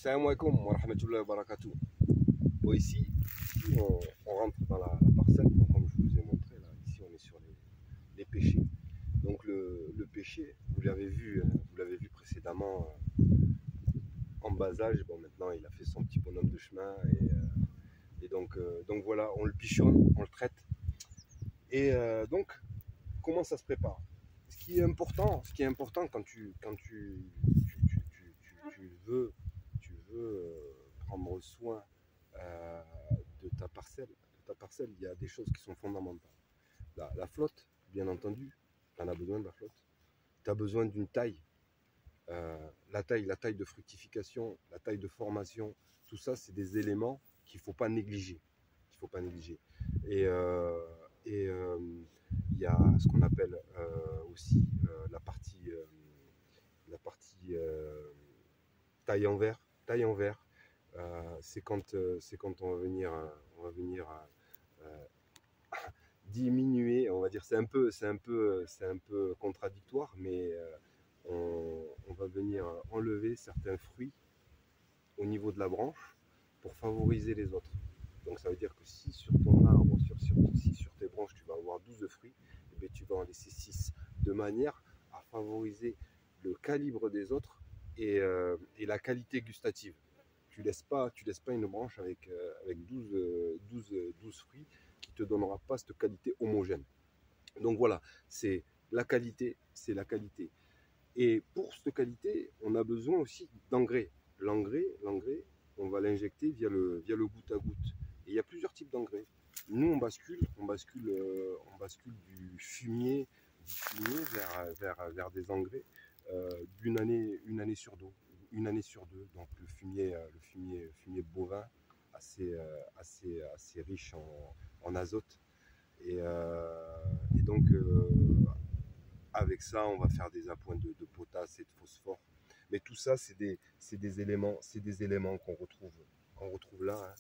Salam alaikum wa rahmatullahi wa barakatuh. Bon, ici on rentre dans la parcelle, donc, comme je vous ai montré, là, ici on est sur les pêchers. Donc le pêcher, vous l'avez vu précédemment en bas âge. Bon, maintenant il a fait son petit bonhomme de chemin et donc voilà, on le bichonne, on le traite. Et donc comment ça se prépare? Ce qui est important quand tu veux prendre soin de ta parcelle, il y a des choses qui sont fondamentales. La flotte, bien entendu, tu en as besoin de la flotte. Tu as besoin d'une taille. La taille de fructification, la taille de formation, tout ça, c'est des éléments qu'il ne faut pas négliger. Et il y a ce qu'on appelle aussi la partie taille en verre. C'est quand on va venir diminuer, on va dire, c'est un peu contradictoire, mais on va venir enlever certains fruits au niveau de la branche pour favoriser les autres. Donc ça veut dire que si sur ton arbre, si sur tes branches tu vas avoir 12 fruits, et bien, tu vas en laisser 6, de manière à favoriser le calibre des autres et la qualité gustative. Tu laisses pas une branche avec 12 fruits qui te donnera pas cette qualité homogène. Donc voilà, c'est la qualité. Et pour cette qualité, on a besoin aussi d'engrais. L'engrais, on va l'injecter via le goutte à goutte. Et il y a plusieurs types d'engrais. Nous, on bascule du fumier vers des engrais d'une année sur deux. Donc le fumier bovin assez riche en azote. Et donc avec ça, on va faire des appoints de potasse et de phosphore. Mais tout ça, c'est des éléments qu'on retrouve là.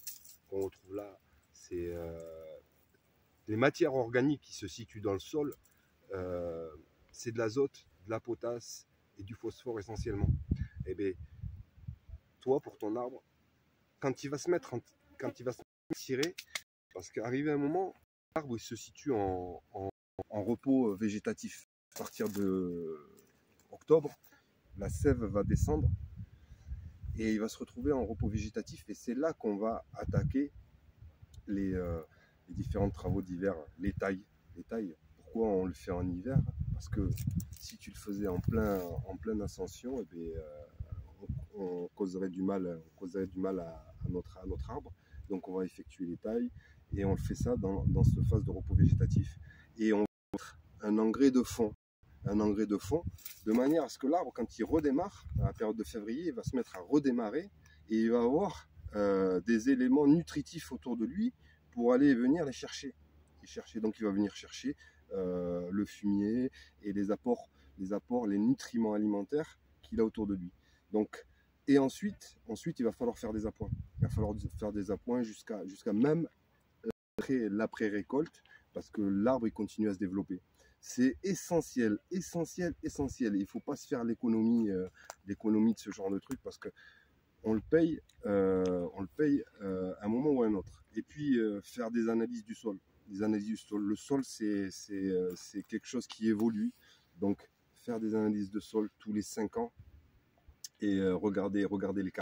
C'est les matières organiques qui se situent dans le sol. C'est de l'azote, de la potasse et du phosphore essentiellement. Et bien, toi, pour ton arbre, quand il va se mettre à tirer, parce qu'arrivé un moment, l'arbre se situe en repos végétatif. À partir de octobre, la sève va descendre et il va se retrouver en repos végétatif. Et c'est là qu'on va attaquer les différents travaux d'hiver, les tailles. Pourquoi on le fait en hiver? Parce que si tu le faisais en pleine ascension, et bien, on causerait du mal à notre arbre. Donc on va effectuer les tailles et on le fait ça dans cette phase de repos végétatif. Et on va mettre un engrais de fond, de manière à ce que l'arbre, quand il redémarre, à la période de février, il va se mettre à redémarrer et il va avoir des éléments nutritifs autour de lui pour aller venir les chercher. Donc il va venir chercher le fumier et les apports, les nutriments alimentaires qu'il a autour de lui. Donc, et ensuite, il va falloir faire des appoints. Il va falloir faire des appoints jusqu'à même l'après-récolte, parce que l'arbre il continue à se développer. C'est essentiel. Il ne faut pas se faire l'économie de ce genre de truc, parce que on le paye à un moment ou à un autre. Et puis faire des analyses du sol. Le sol, c'est quelque chose qui évolue. Donc faire des analyses de sol tous les 5 ans et regarder les caractéristiques.